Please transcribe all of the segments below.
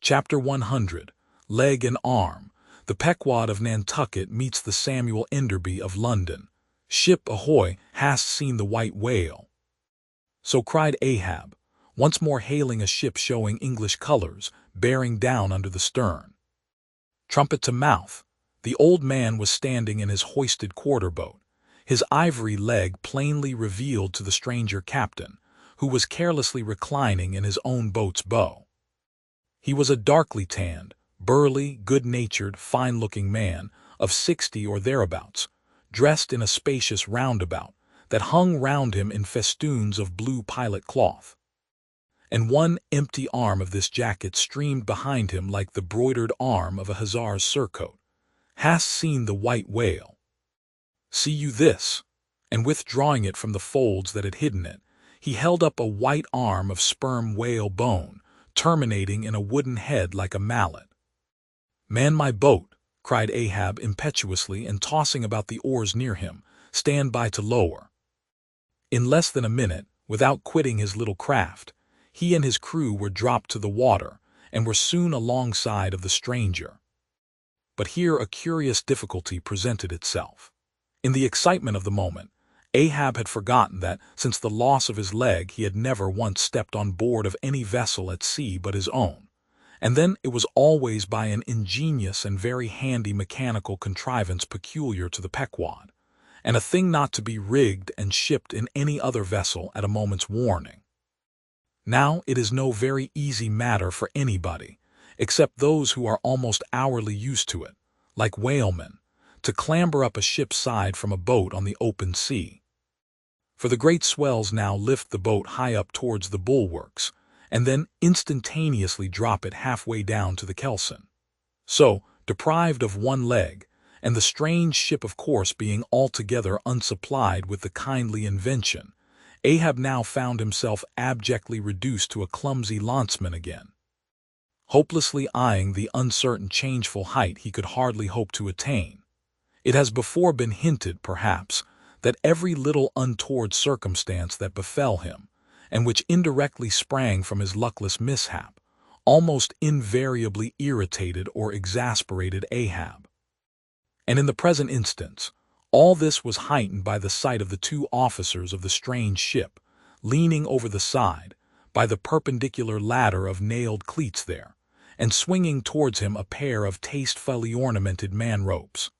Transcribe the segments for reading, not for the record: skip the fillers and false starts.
Chapter 100, Leg and Arm. The Pequod of Nantucket meets the Samuel Enderby of London. Ship ahoy, hast seen the white whale? So cried Ahab, once more hailing a ship showing English colors, bearing down under the stern. Trumpet to mouth, the old man was standing in his hoisted quarter-boat, his ivory leg plainly revealed to the stranger captain, who was carelessly reclining in his own boat's bow. He was a darkly tanned, burly, good-natured, fine-looking man of 60 or thereabouts, dressed in a spacious roundabout that hung round him in festoons of blue pilot cloth. And one empty arm of this jacket streamed behind him like the broidered arm of a hussar's surcoat. Hast seen the white whale? See you this? And withdrawing it from the folds that had hidden it, he held up a white arm of sperm whale bone, terminating in a wooden head like a mallet. Man my boat, cried Ahab impetuously and tossing about the oars near him, stand by to lower. In less than a minute, without quitting his little craft, he and his crew were dropped to the water and were soon alongside of the stranger. But here a curious difficulty presented itself. In the excitement of the moment, Ahab had forgotten that, since the loss of his leg, he had never once stepped on board of any vessel at sea but his own, and then it was always by an ingenious and very handy mechanical contrivance peculiar to the Pequod, and a thing not to be rigged and shipped in any other vessel at a moment's warning. Now it is no very easy matter for anybody, except those who are almost hourly used to it, like whalemen, to clamber up a ship's side from a boat on the open sea. For the great swells now lift the boat high up towards the bulwarks, and then instantaneously drop it halfway down to the kelson. So, deprived of one leg, and the strange ship of course being altogether unsupplied with the kindly invention, Ahab now found himself abjectly reduced to a clumsy lanceman again. Hopelessly eyeing the uncertain changeful height he could hardly hope to attain. It has before been hinted, perhaps, that every little untoward circumstance that befell him, and which indirectly sprang from his luckless mishap, almost invariably irritated or exasperated Ahab. And in the present instance, all this was heightened by the sight of the two officers of the strange ship, leaning over the side, by the perpendicular ladder of nailed cleats there, and swinging towards him a pair of tastefully ornamented man-ropes.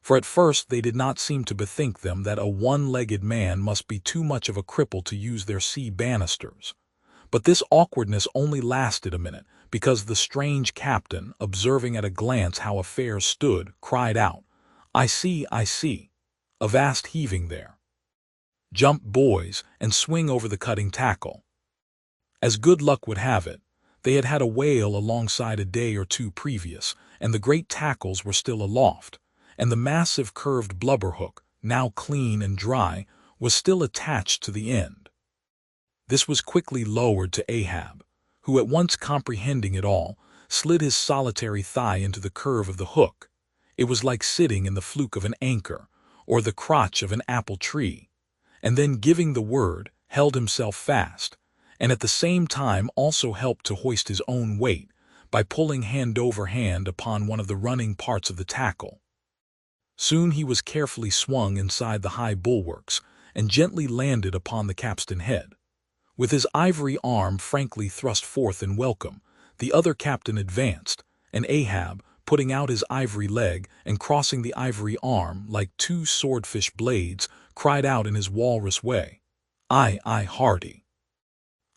For at first they did not seem to bethink them that a one-legged man must be too much of a cripple to use their sea banisters. But this awkwardness only lasted a minute, because the strange captain, observing at a glance how affairs stood, cried out, I see, avast heaving there. Jump, boys, and swing over the cutting tackle. As good luck would have it, they had had a whale alongside a day or two previous, and the great tackles were still aloft, and the massive curved blubber hook, now clean and dry, was still attached to the end. This was quickly lowered to Ahab, who at once comprehending it all, slid his solitary thigh into the curve of the hook. It was like sitting in the fluke of an anchor, or the crotch of an apple tree, and then giving the word, held himself fast, and at the same time also helped to hoist his own weight by pulling hand over hand upon one of the running parts of the tackle. Soon he was carefully swung inside the high bulwarks and gently landed upon the capstan head. With his ivory arm frankly thrust forth in welcome, the other captain advanced, and Ahab, putting out his ivory leg and crossing the ivory arm like two swordfish blades, cried out in his walrus way, Aye, hearty.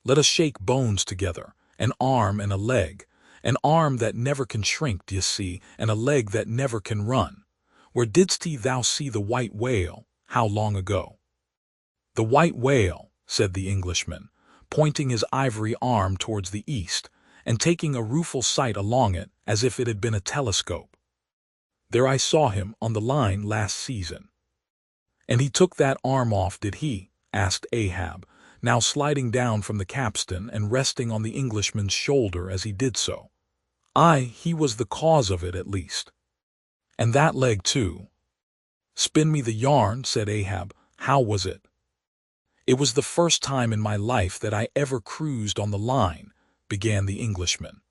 Let us shake bones together, an arm and a leg, an arm that never can shrink, d'ye see, and a leg that never can run. Where didst thou see the white whale, how long ago? The white whale, said the Englishman, pointing his ivory arm towards the east, and taking a rueful sight along it as if it had been a telescope. There I saw him on the line last season. And he took that arm off, did he? Asked Ahab, now sliding down from the capstan and resting on the Englishman's shoulder as he did so. Aye, he was the cause of it at least. And that leg too. Spin me the yarn, said Ahab. How was it? It was the first time in my life that I ever cruised on the line, began the Englishman.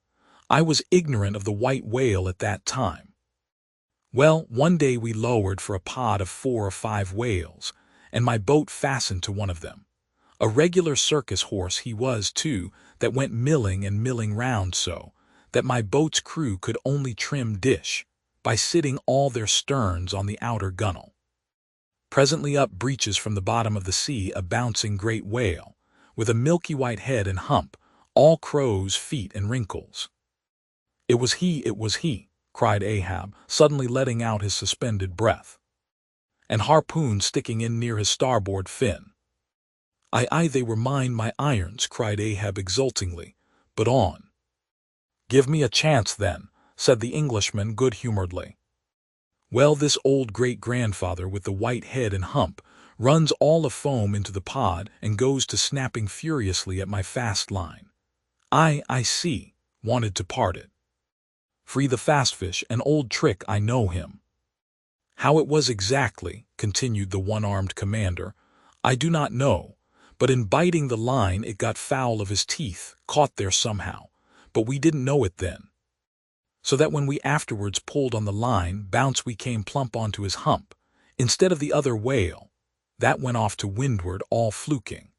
I was ignorant of the white whale at that time. Well, one day we lowered for a pod of 4 or 5 whales, and my boat fastened to one of them. A regular circus horse he was, too, that went milling and milling round so that my boat's crew could only trim dish by sitting all their sterns on the outer gunwale. Presently up breaches from the bottom of the sea a bouncing great whale, with a milky white head and hump, all crow's feet and wrinkles. It was he, cried Ahab, suddenly letting out his suspended breath, and harpoon sticking in near his starboard fin. Aye, they were mine, my irons, cried Ahab exultingly, but on. Give me a chance, then, said the Englishman good-humoredly. Well, this old great-grandfather with the white head and hump runs all afoam into the pod and goes to snapping furiously at my fast line. I see, wanted to part it. Free the fast fish, an old trick, I know him. How it was exactly, continued the one-armed commander, I do not know, but in biting the line it got foul of his teeth, caught there somehow, but we didn't know it then. So that when we afterwards pulled on the line, bounce we came plump onto his hump, instead of the other whale. That went off to windward, all fluking.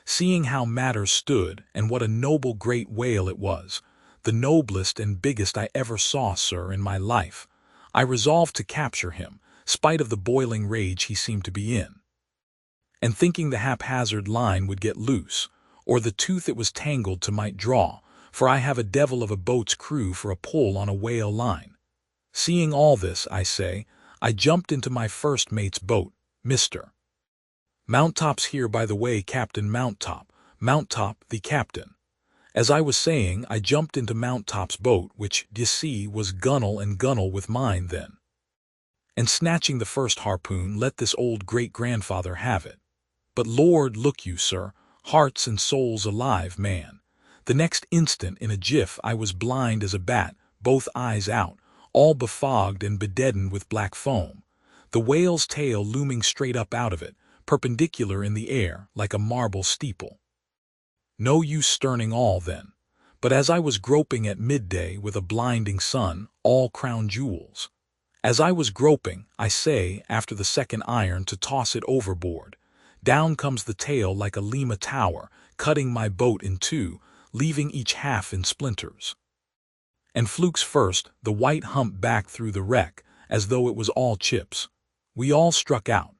Seeing how matters stood, and what a noble great whale it was, the noblest and biggest I ever saw, sir, in my life, I resolved to capture him, spite of the boiling rage he seemed to be in. And thinking the haphazard line would get loose, or the tooth it was tangled to might draw, for I have a devil of a boat's crew for a pull on a whale line. Seeing all this, I say, I jumped into my first mate's boat, Mr. Mounttop's here, by the way, Captain Mounttop, the captain. As I was saying, I jumped into Mounttop's boat, which, d'ye see, was gunwale and gunwale with mine then. And snatching the first harpoon, let this old great-grandfather have it. But Lord, look you, sir, hearts and souls alive, man. The next instant, in a jiff, I was blind as a bat, both eyes out, all befogged and bedeadened with black foam, the whale's tail looming straight up out of it, perpendicular in the air, like a marble steeple. No use sterning all then, but as I was groping at midday with a blinding sun, all crown jewels. As I was groping, I say, after the second iron to toss it overboard, down comes the tail like a Lima tower, cutting my boat in two, leaving each half in splinters. And flukes first, the white hump back through the wreck, as though it was all chips. We all struck out.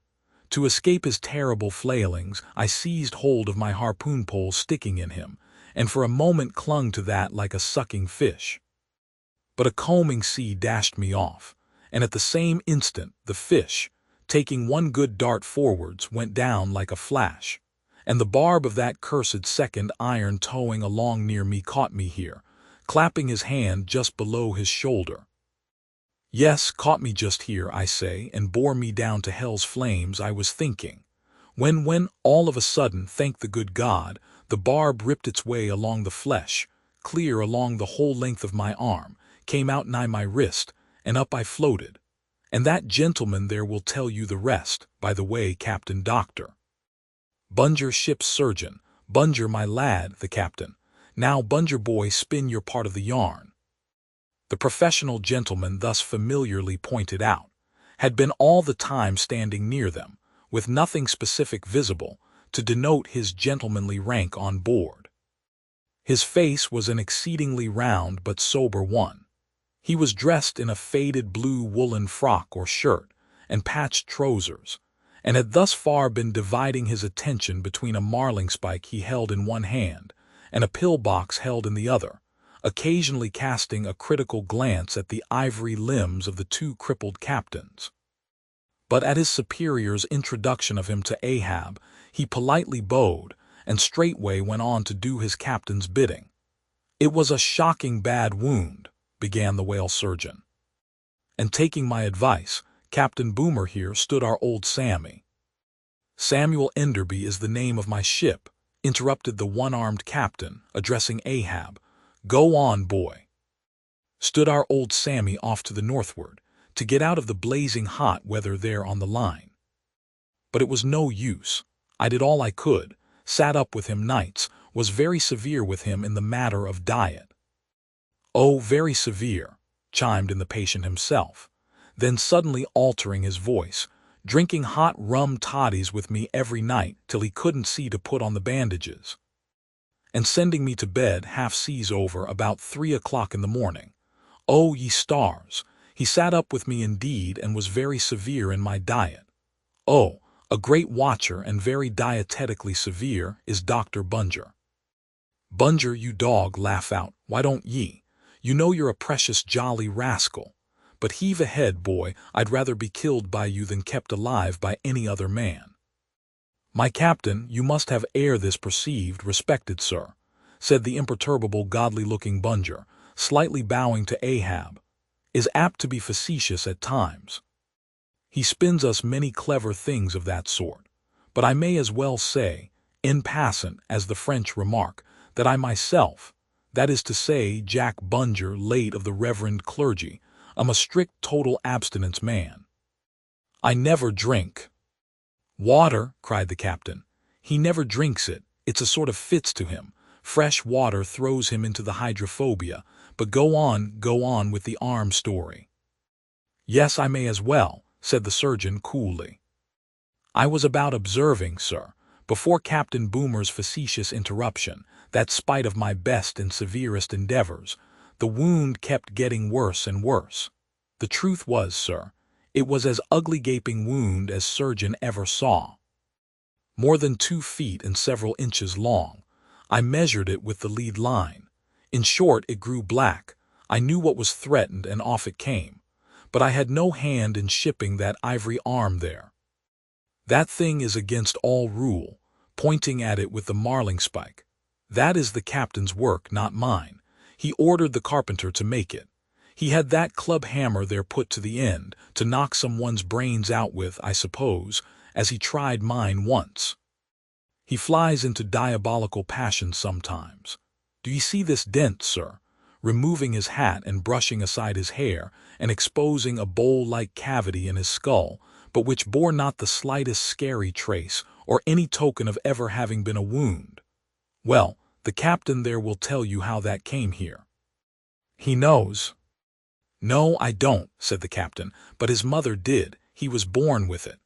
To escape his terrible flailings, I seized hold of my harpoon pole sticking in him, and for a moment clung to that like a sucking fish. But a combing sea dashed me off, and at the same instant the fish, taking one good dart forwards, went down like a flash, and the barb of that cursed second iron towing along near me caught me here, clapping his hand just below his shoulder. Yes, caught me just here, I say, and bore me down to hell's flames. I was thinking, when all of a sudden, thank the good God, the barb ripped its way along the flesh, clear along the whole length of my arm, came out nigh my wrist, and up I floated. And that gentleman there will tell you the rest, by the way, Captain Doctor. Bunger, ship's surgeon, Bunger, my lad, the captain. Now, Bunger, boy, spin your part of the yarn. The professional gentleman thus familiarly pointed out had been all the time standing near them, with nothing specific visible to denote his gentlemanly rank on board. His face was an exceedingly round but sober one. He was dressed in a faded blue woolen frock or shirt and patched trousers, and had thus far been dividing his attention between a marling-spike he held in one hand and a pill-box held in the other, occasionally casting a critical glance at the ivory limbs of the two crippled captains. But at his superior's introduction of him to Ahab, he politely bowed, and straightway went on to do his captain's bidding. It was a shocking bad wound, began the whale surgeon. And taking my advice, Captain Boomer here stood our old Sammy. Samuel Enderby is the name of my ship, interrupted the one-armed captain, addressing Ahab. Go on, boy. Stood our old Sammy off to the northward, to get out of the blazing hot weather there on the line. But it was no use. I did all I could, sat up with him nights, was very severe with him in the matter of diet. "Oh, very severe," chimed in the patient himself, then suddenly altering his voice, "drinking hot rum toddies with me every night till he couldn't see to put on the bandages, and sending me to bed half seas over about 3 o'clock in the morning. Oh, ye stars! He sat up with me indeed and was very severe in my diet. Oh, a great watcher and very dietetically severe is Dr. Bunger." "Bunger, you dog, laugh out, why don't ye? You know you're a precious jolly rascal. But heave ahead, boy, I'd rather be killed by you than kept alive by any other man." "My captain, you must have ere this perceived, respected sir," said the imperturbable godly-looking Bunger, slightly bowing to Ahab, "is apt to be facetious at times. He spins us many clever things of that sort. But I may as well say, en passant, as the French remark, that I myself, that is to say, Jack Bunger, late of the reverend clergy, am a strict total abstinence man. I never drink." "Water," cried the captain. "He never drinks it, it's a sort of fits to him. Fresh water throws him into the hydrophobia. But go on with the arm story." "Yes, I may as well," said the surgeon coolly. "I was about observing, sir, before Captain Boomer's facetious interruption, that spite of my best and severest endeavors, the wound kept getting worse and worse. The truth was, sir, it was as ugly gaping wound as surgeon ever saw. More than 2 feet and several inches long. I measured it with the lead line. In short, it grew black. I knew what was threatened, and off it came. But I had no hand in shipping that ivory arm there. That thing is against all rule," pointing at it with the marling-spike. "That is the captain's work, not mine. He ordered the carpenter to make it. He had that club hammer there put to the end, to knock someone's brains out with, I suppose, as he tried mine once. He flies into diabolical passions sometimes. Do ye see this dent, sir?" removing his hat and brushing aside his hair, and exposing a bowl-like cavity in his skull, but which bore not the slightest scary trace, or any token of ever having been a wound. "Well, the captain there will tell you how that came here. He knows." "No, I don't," said the captain, "but his mother did. He was born with it.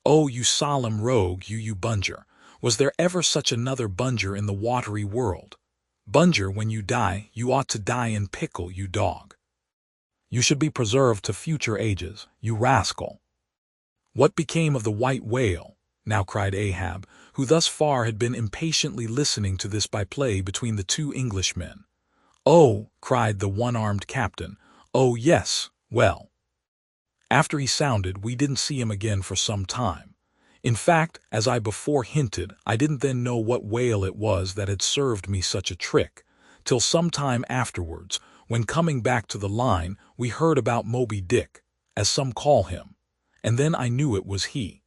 Oh, you solemn rogue, you Bunger! Was there ever such another Bunger in the watery world? Bunger, when you die, you ought to die in pickle, you dog. You should be preserved to future ages, you rascal." "What became of the white whale?" now cried Ahab, who thus far had been impatiently listening to this by-play between the 2 Englishmen. "Oh," cried the one-armed captain, "oh, yes, well. After he sounded, we didn't see him again for some time. In fact, as I before hinted, I didn't then know what whale it was that had served me such a trick, till some time afterwards, when coming back to the line, we heard about Moby Dick, as some call him, and then I knew it was he."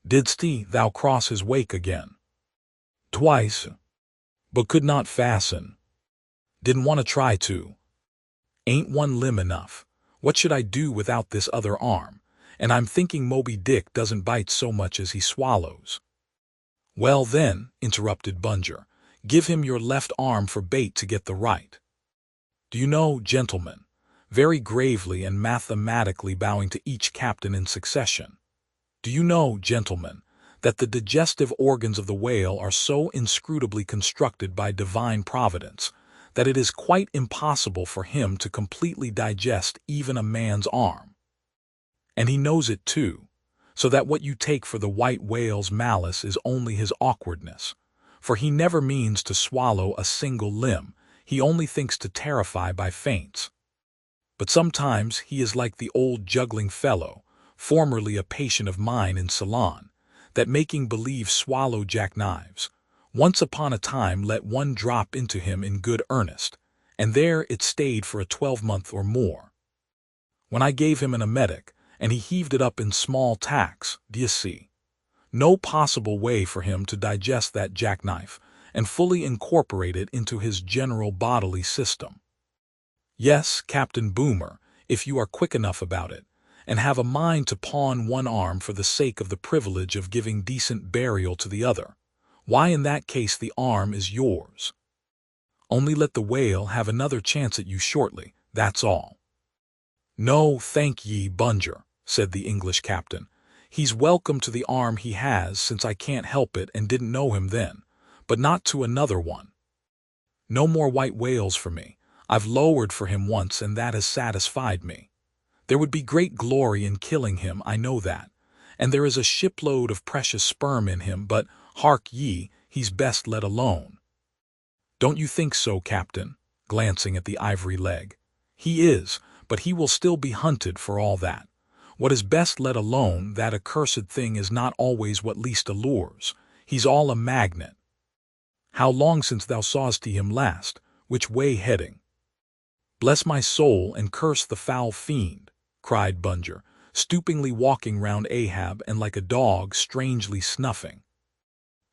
"Didst thou cross his wake again?" "Twice, but could not fasten. Didn't want to try to. Ain't one limb enough. What should I do without this other arm? And I'm thinking Moby Dick doesn't bite so much as he swallows." "Well then," interrupted Bunger, "give him your left arm for bait to get the right. Do you know, gentlemen," very gravely and mathematically bowing to each captain in succession, "do you know, gentlemen, that the digestive organs of the whale are so inscrutably constructed by divine providence that it is quite impossible for him to completely digest even a man's arm? And he knows it too, so that what you take for the white whale's malice is only his awkwardness, for he never means to swallow a single limb, he only thinks to terrify by feints. But sometimes he is like the old juggling fellow, formerly a patient of mine in Ceylon, that making believe swallow jackknives, once upon a time let one drop into him in good earnest, and there it stayed for a 12-month or more. When I gave him an emetic, and he heaved it up in small tacks, d'ye see? No possible way for him to digest that jackknife and fully incorporate it into his general bodily system. Yes, Captain Boomer, if you are quick enough about it, and have a mind to pawn one arm for the sake of the privilege of giving decent burial to the other, why in that case the arm is yours. Only let the whale have another chance at you shortly, that's all." "No, thank ye, Bunger," said the English captain. "He's welcome to the arm he has, since I can't help it and didn't know him then, but not to another one. No more white whales for me. I've lowered for him once, and that has satisfied me. There would be great glory in killing him, I know that, and there is a shipload of precious sperm in him, but, hark ye, he's best let alone." "Don't you think so, Captain?" glancing at the ivory leg. "He is, but he will still be hunted for all that. What is best let alone, that accursed thing is not always what least allures. He's all a magnet. How long since thou saw'st him last? Which way heading?" "Bless my soul and curse the foul fiend," cried Bunger, stoopingly walking round Ahab and like a dog strangely snuffing.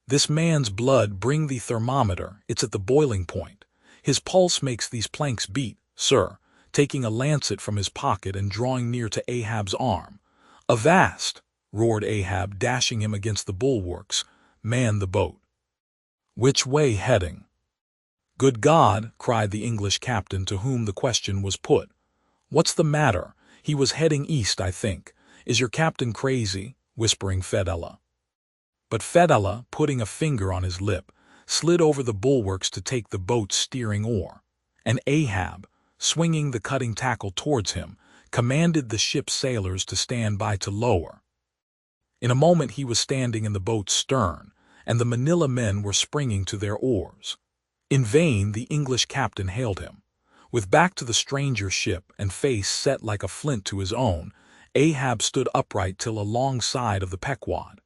"This man's blood, bring the thermometer, it's at the boiling point. His pulse makes these planks beat, sir," taking a lancet from his pocket and drawing near to Ahab's arm. "Avast!" roared Ahab, dashing him against the bulwarks. "Man the boat." "Which way heading?" "Good God!" cried the English captain to whom the question was put. "What's the matter? He was heading east, I think. Is your captain crazy?" whispering Fedella. But Fedella, putting a finger on his lip, slid over the bulwarks to take the boat's steering oar, and Ahab, swinging the cutting tackle towards him, commanded the ship's sailors to stand by to lower. In a moment he was standing in the boat's stern, and the Manila men were springing to their oars. In vain the English captain hailed him. With back to the stranger ship and face set like a flint to his own, Ahab stood upright till alongside of the Pequod.